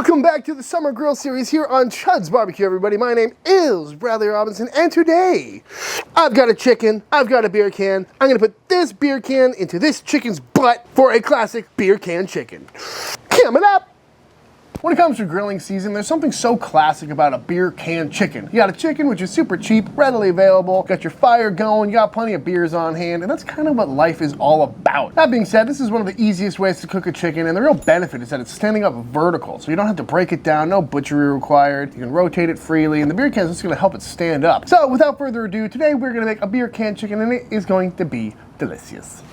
Welcome back to the Summer Grill Series here on Chuds BBQ, everybody. My name is Bradley Robinson, and today I've got a chicken, I've got a beer can. I'm gonna put this beer can into this chicken's butt for a classic beer can chicken. Coming up! When it comes to grilling season, there's something so classic about a beer can chicken. You got a chicken which is super cheap, readily available, got your fire going, you got plenty of beers on hand, and that's kind of what life is all about. That being said, this is one of the easiest ways to cook a chicken, and the real benefit is that it's standing up vertical, so you don't have to break it down, no butchery required, you can rotate it freely, and the beer can is just gonna help it stand up. So without further ado, today we're gonna make a beer can chicken, and it is going to be delicious.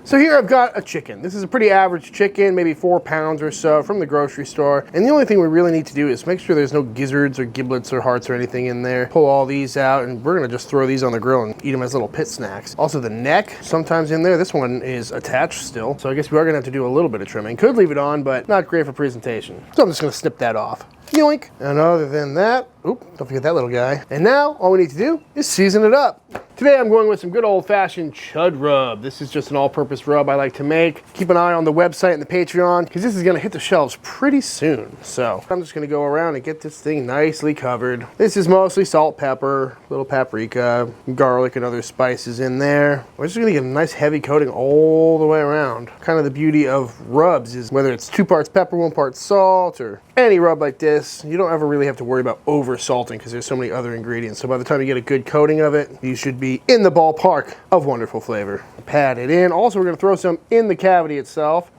So here I've got a chicken. This is a pretty average chicken, maybe 4 pounds or so from the grocery store. And the only thing we really need to do is make sure there's no gizzards or giblets or hearts or anything in there. Pull all these out, and we're gonna just throw these on the grill and eat them as little pit snacks. Also the neck, sometimes in there. This one is attached still, so I guess we are gonna have to do a little bit of trimming. Could leave it on, but not great for presentation. So I'm just gonna snip that off. Yoink. And other than that, oop, don't forget that little guy. And now all we need to do is season it up. Today I'm going with some good old-fashioned chud rub. This is just an all-purpose rub I like to make. Keep an eye on the website and the Patreon, because this is gonna hit the shelves pretty soon. So I'm just gonna go around and get this thing nicely covered. This is mostly salt, pepper, little paprika, garlic, and other spices in there. We're just gonna get a nice heavy coating all the way around. Kind of the beauty of rubs is whether it's 2 parts pepper, 1 part salt, or any rub like this, you don't ever really have to worry about over salting because there's so many other ingredients. So by the time you get a good coating of it, you should be in the ballpark of wonderful flavor. Pat it in. Also, we're gonna throw some in the cavity itself.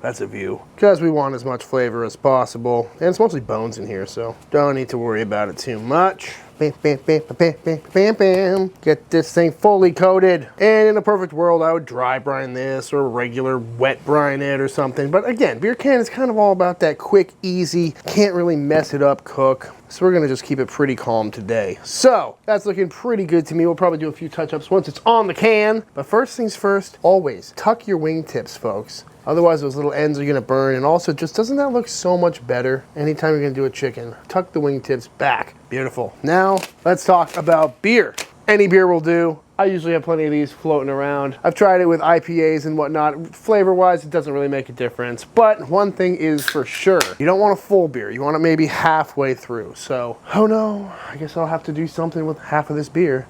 That's a view. Because we want as much flavor as possible. And it's mostly bones in here, so don't need to worry about it too much. Bam, bam, bam, bam, bam, bam, bam. Get this thing fully coated. And in a perfect world, I would dry brine this or regular wet brine it or something. But again, beer can is kind of all about that quick, easy, can't really mess it up cook. So we're gonna just keep it pretty calm today. So that's looking pretty good to me. We'll probably do a few touch-ups once it's on the can. But first things first, always tuck your wingtips, folks. Otherwise those little ends are gonna burn, and also just doesn't that look so much better anytime you're gonna do a chicken? Tuck the wingtips back. Beautiful. Now let's talk about beer. Any beer will do. I usually have plenty of these floating around. I've tried it with IPAs and whatnot. Flavor-wise, it doesn't really make a difference. But one thing is for sure, you don't want a full beer. You want it maybe halfway through. So, oh no, I guess I'll have to do something with half of this beer.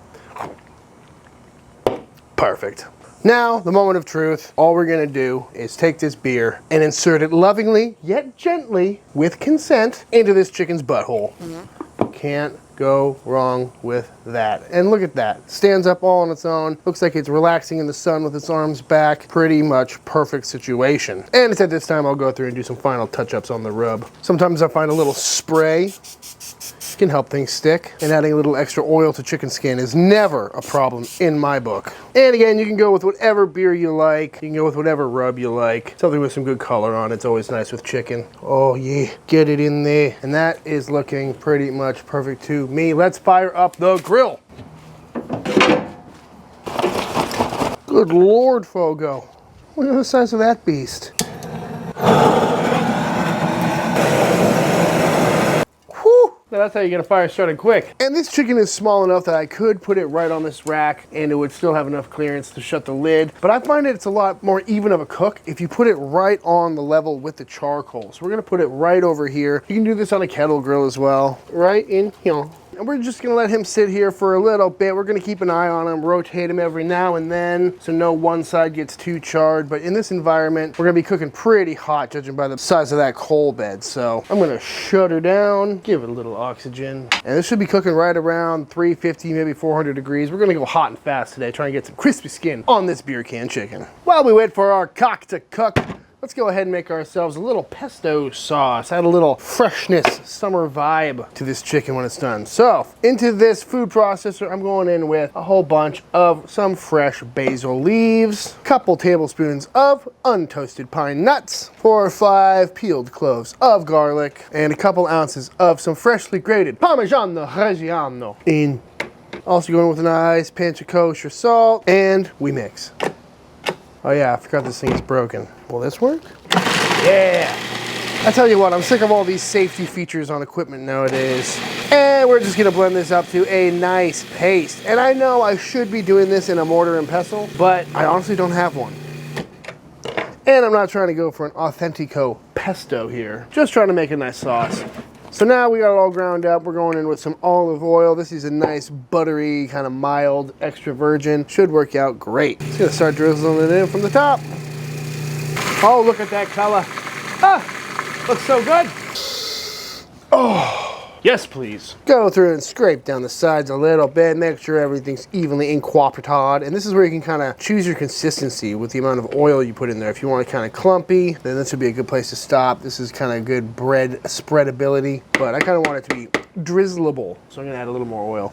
Perfect. Now, the moment of truth. All we're gonna do is take this beer and insert it lovingly, yet gently, with consent, into this chicken's butthole. Can't go wrong with that. And look at that. Stands up all on its own. Looks like it's relaxing in the sun with its arms back. Pretty much perfect situation. And at this time, I'll go through and do some final touch-ups on the rub. Sometimes I find a little spray can help things stick, and adding a little extra oil to chicken skin is never a problem in my book. And again, you can go with whatever beer you like. You can go with whatever rub you like. Something with some good color on it's always nice with chicken. Oh yeah, get it in there. And that is looking pretty much perfect to me. Let's fire up the grill. Good Lord, Fogo. Look at the size of that beast. Now that's how you get a fire started quick. And this chicken is small enough that I could put it right on this rack and it would still have enough clearance to shut the lid. But I find it's a lot more even of a cook if you put it right on the level with the charcoal. So we're gonna put it right over here. You can do this on a kettle grill as well. Right in here. And we're just gonna let him sit here for a little bit. We're gonna keep an eye on him, rotate him every now and then, so no one side gets too charred. But in this environment, we're gonna be cooking pretty hot, judging by the size of that coal bed. So I'm gonna shut her down, give it a little oxygen. And this should be cooking right around 350, maybe 400 degrees. We're gonna go hot and fast today, try and get some crispy skin on this beer can chicken. While we wait for our cock to cook, let's go ahead and make ourselves a little pesto sauce. Add a little freshness, summer vibe to this chicken when it's done. So, into this food processor, I'm going in with a whole bunch of some fresh basil leaves, a couple tablespoons of untoasted pine nuts, 4 or 5 peeled cloves of garlic, and a couple ounces of some freshly grated Parmigiano Reggiano. In. Also going with a nice pinch of kosher salt, and we mix. Oh yeah, I forgot this thing is broken. Will this work? Yeah! I tell you what, I'm sick of all these safety features on equipment nowadays. And we're just gonna blend this up to a nice paste. And I know I should be doing this in a mortar and pestle, but I honestly don't have one. And I'm not trying to go for an Authentico pesto here. Just trying to make a nice sauce. So now we got it all ground up. We're going in with some olive oil. This is a nice buttery, kind of mild, extra virgin. Should work out great. Just gonna start drizzling it in from the top. Oh, look at that color. Ah, looks so good. Oh, yes please. Go through and scrape down the sides a little bit. Make sure everything's evenly incorporated. And this is where you can kind of choose your consistency with the amount of oil you put in there. If you want it kind of clumpy, then this would be a good place to stop. This is kind of good bread spreadability, but I kind of want it to be drizzleable. So I'm gonna add a little more oil.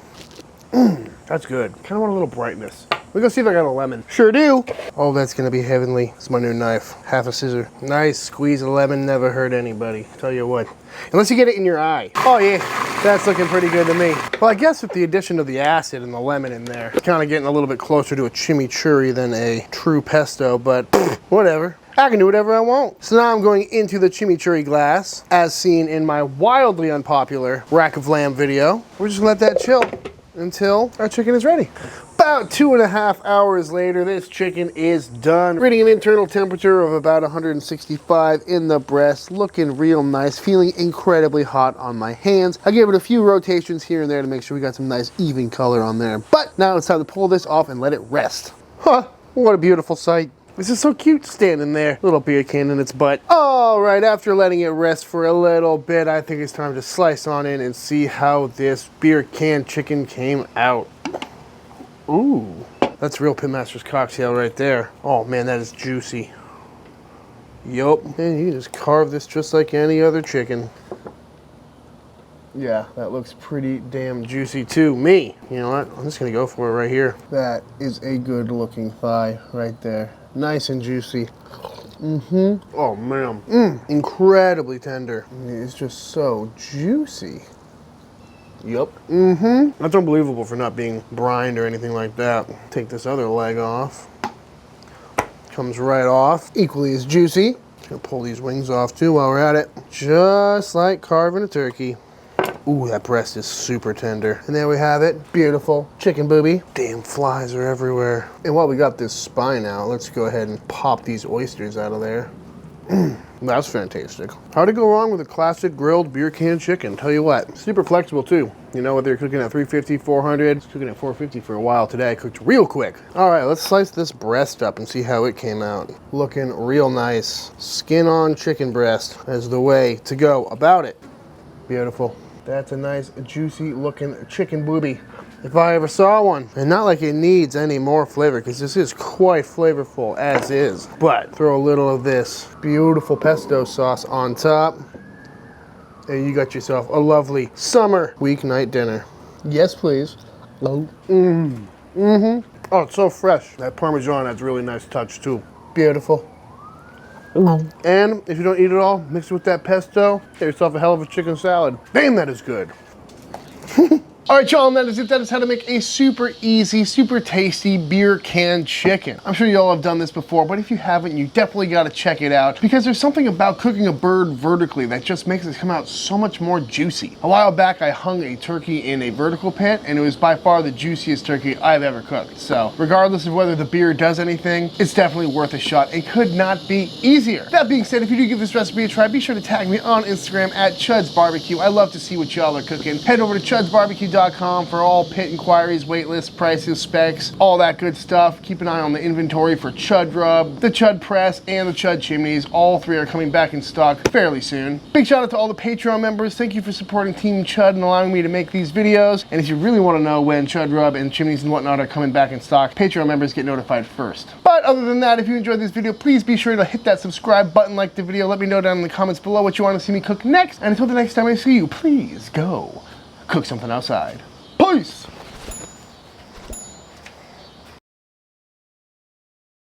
That's good. Kind of want a little brightness. We're gonna see if I got a lemon. Sure do. Oh, that's gonna be heavenly. It's my new knife. Half a scissor. Nice squeeze of lemon, never hurt anybody. Tell you what. Unless you get it in your eye. Oh yeah, that's looking pretty good to me. Well, I guess with the addition of the acid and the lemon in there, it's kind of getting a little bit closer to a chimichurri than a true pesto, but whatever. I can do whatever I want. So now I'm going into the chimichurri glass, as seen in my wildly unpopular rack of lamb video. We're just gonna let that chill until our chicken is ready. About 2.5 hours later, this chicken is done. Reading an internal temperature of about 165 in the breast, looking real nice, feeling incredibly hot on my hands. I gave it a few rotations here and there to make sure we got some nice even color on there. But now it's time to pull this off and let it rest. Huh, what a beautiful sight. This is so cute standing there. Little beer can in its butt. All right, after letting it rest for a little bit, I think it's time to slice on in and see how this beer can chicken came out. Ooh, that's real Pitmaster's cocktail right there. Oh man, that is juicy. Yup, and you can just carve this just like any other chicken. Yeah, that looks pretty damn juicy to me. You know what, I'm just gonna go for it right here. That is a good looking thigh right there. Nice and juicy. Oh man, incredibly tender. It's just so juicy. Yup. That's unbelievable for not being brined or anything like that. Take this other leg off. Comes right off. Equally as juicy. Gonna pull these wings off too while we're at it. Just like carving a turkey. Ooh, that breast is super tender. And there we have it. Beautiful chicken booby. Damn flies are everywhere. And while we got this spine out, let's go ahead and pop these oysters out of there. That's fantastic. How'd it go wrong with a classic grilled beer can chicken? Tell you what, super flexible too. You know, whether you're cooking at 350, 400, it's cooking at 450 for a while today. I cooked real quick. All right, let's slice this breast up and see how it came out. Looking real nice. Skin on chicken breast is the way to go about it. Beautiful. That's a nice, juicy looking chicken booby, if I ever saw one. And not like it needs any more flavor, because this is quite flavorful as is. But throw a little of this beautiful pesto sauce on top, and you got yourself a lovely summer weeknight dinner. Yes, please. Oh, oh, it's so fresh. That Parmesan adds a really nice touch too. Beautiful. And if you don't eat it all, mix it with that pesto, get yourself a hell of a chicken salad. Damn, that is good. All right, y'all, and that is it. That is how to make a super easy, super tasty beer can chicken. I'm sure y'all have done this before, but if you haven't, you definitely gotta check it out, because there's something about cooking a bird vertically that just makes it come out so much more juicy. A while back, I hung a turkey in a vertical pit, and it was by far the juiciest turkey I've ever cooked. So regardless of whether the beer does anything, it's definitely worth a shot. It could not be easier. That being said, if you do give this recipe a try, be sure to tag me on Instagram at ChudsBBQ. I love to see what y'all are cooking. Head over to ChudsBBQ.com for all pit inquiries, wait lists, prices, specs, all that good stuff. Keep an eye on the inventory for Chud Rub, the Chud Press, and the Chud Chimneys. All three are coming back in stock fairly soon. Big shout out to all the Patreon members. Thank you for supporting Team Chud and allowing me to make these videos. And if you really want to know when Chud Rub and Chimneys and whatnot are coming back in stock, Patreon members get notified first. But other than that, if you enjoyed this video, please be sure to hit that subscribe button, like the video. Let me know down in the comments below what you want to see me cook next. And until the next time I see you, please go cook something outside. Peace!